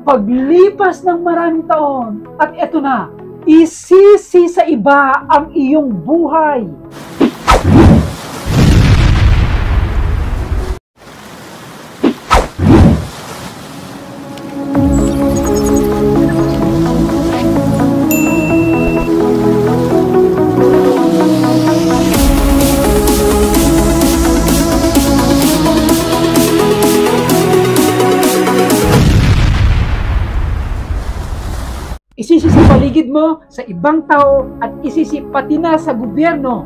Paglipas ng maraming taon, at eto na, isisi sa iba ang iyong buhay. Isisi sa paligid mo, sa ibang tao, at isisi pati na sa gobyerno.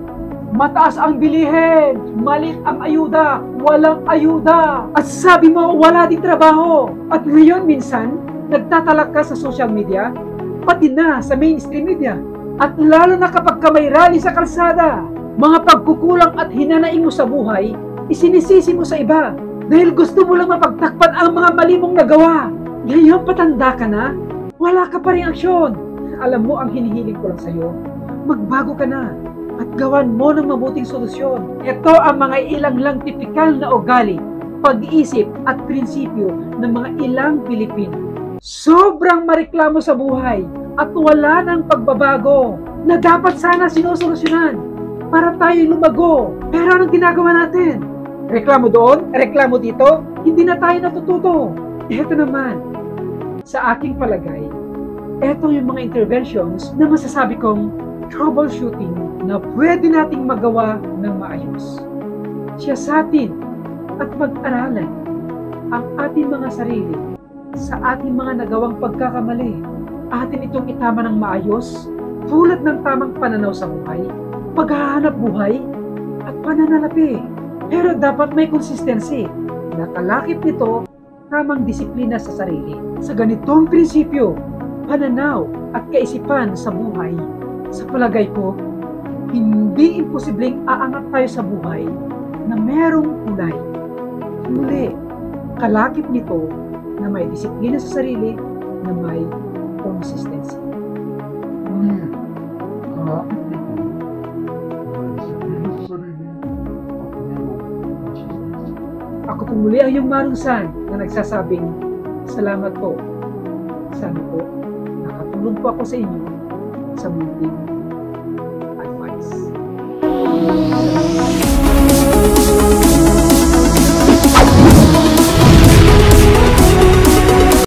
Mataas ang bilihin, malit ang ayuda, walang ayuda. At sabi mo, wala din trabaho. At ngayon minsan, nagtatalak ka sa social media, pati na sa mainstream media. At lalo na kapag ka may rally sa kalsada, mga pagkukulang at hinanaing mo sa buhay, isinisisi mo sa iba. Dahil gusto mo lang mapagtakpan ang mga mali mong nagawa. Ngayon patanda ka na, wala ka pa rin aksyon. Alam mo ang hinihiling ko lang sa'yo, magbago ka na at gawan mo ng mabuting solusyon. Ito ang mga ilang lang tipikal na ugali, pag-iisip at prinsipyo ng mga ilang Pilipino. Sobrang mareklamo sa buhay at wala ng pagbabago na dapat sana sinusolusyonan para tayo lumago. Pero anong ginagawa natin? Reklamo doon, reklamo dito, hindi na tayo natututo. Ito naman, sa aking palagay, eto yung mga interventions na masasabi kong troubleshooting na pwede nating magawa ng maayos. Siya sa atin at pag-aralan ang ating mga sarili sa ating mga nagawang pagkakamali. Atin itong itama ng maayos tulad ng tamang pananaw sa buhay, paghahanap buhay at pananalapi. Pero dapat may consistency. Nakalakip nito tamang disiplina sa sarili. Sa ganitong prinsipyo, pananaw at kaisipan sa buhay, sa palagay ko, hindi imposibleng aangat tayo sa buhay na merong kulay. Muli, kalakip nito na may disiplina sa sarili, na may consistency. Kalakip nito, may disiplina sa sarili, at merong consistency. Ako po muli ang iyong marungsan na nagsasabing, salamat po. Sana po, nakatulong po ako sa inyo sa munting